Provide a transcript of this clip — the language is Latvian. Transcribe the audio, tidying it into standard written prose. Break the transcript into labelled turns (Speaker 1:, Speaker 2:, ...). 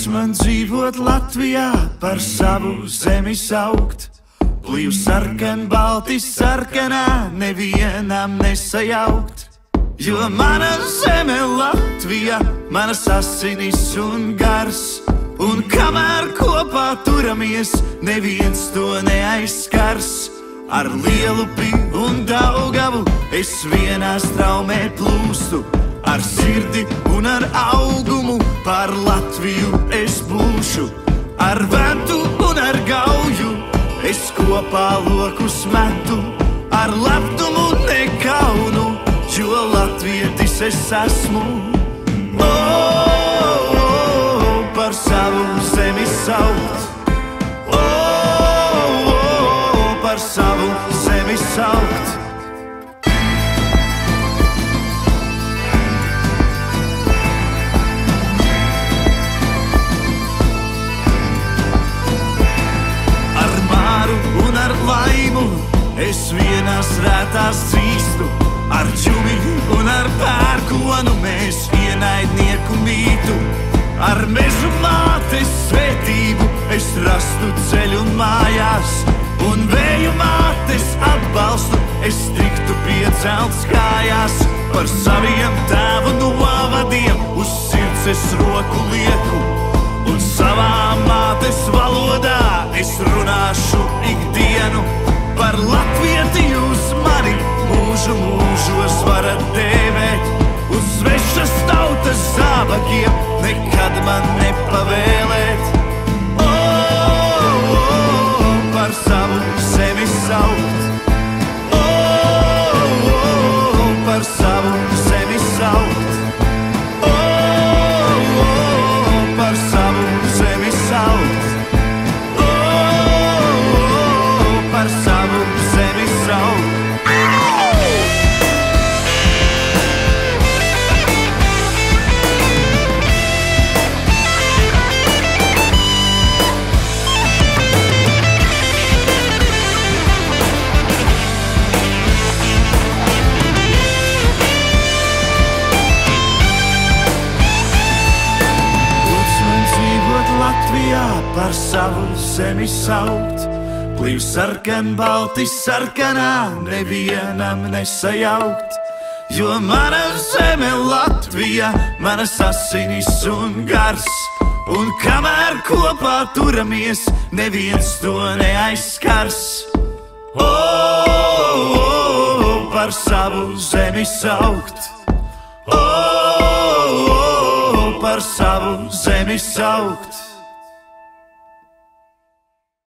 Speaker 1: Ļauts man dzīvot Latvijā, par savu zemi saukt. Plīv sarkan, balti sarkanā, nevienam nesajaukt. Jo mana zeme Latvija, manas asinis un gars. Un kamēr kopā turamies, neviens to neaizskars. Ar Lielupi un Daugavu es vienā straumē plūstu. Ar sirdi un ar augumu par Latviju es būšu. Ar ventu un ar gauju es kopā lokus metu. Ar lepnumu nekaunu, jo latvietis es esmu. Par savu zemi saukt. Par savu zemi saukt. Ar māru un ar laimu es vienās rētās dzīstu. Ar džumi un ar pērkonu mēs ienaidnieku mītu. Ar mežu mātes svētību es rastu ceļu mājās. Un vēju mātes atbalstu es tiktu piecelts kājās. Par saviem tēvu novadiem uz sirds es roku lieku. Un savā mātes valodā es runāšu ikdienu. Par latvieti jūs mani mūžu mūžos varat dēvēt. Uz svešas tautas zābakiem nekad man nepavēlēt. Par savu zemi saukt. Par savu zemi saukt. Par savu zemi saukt. Par savu zemi saukt. Latvijā par savu zemi saukt. Plīv sarkan, balti sarkanā, nevienam nesajaukt. Jo mana zeme Latvija, manas asinis un gars. Un kamēr kopā turamies, neviens to neaizskars. Par savu zemi saukt. Par savu zemi saukt.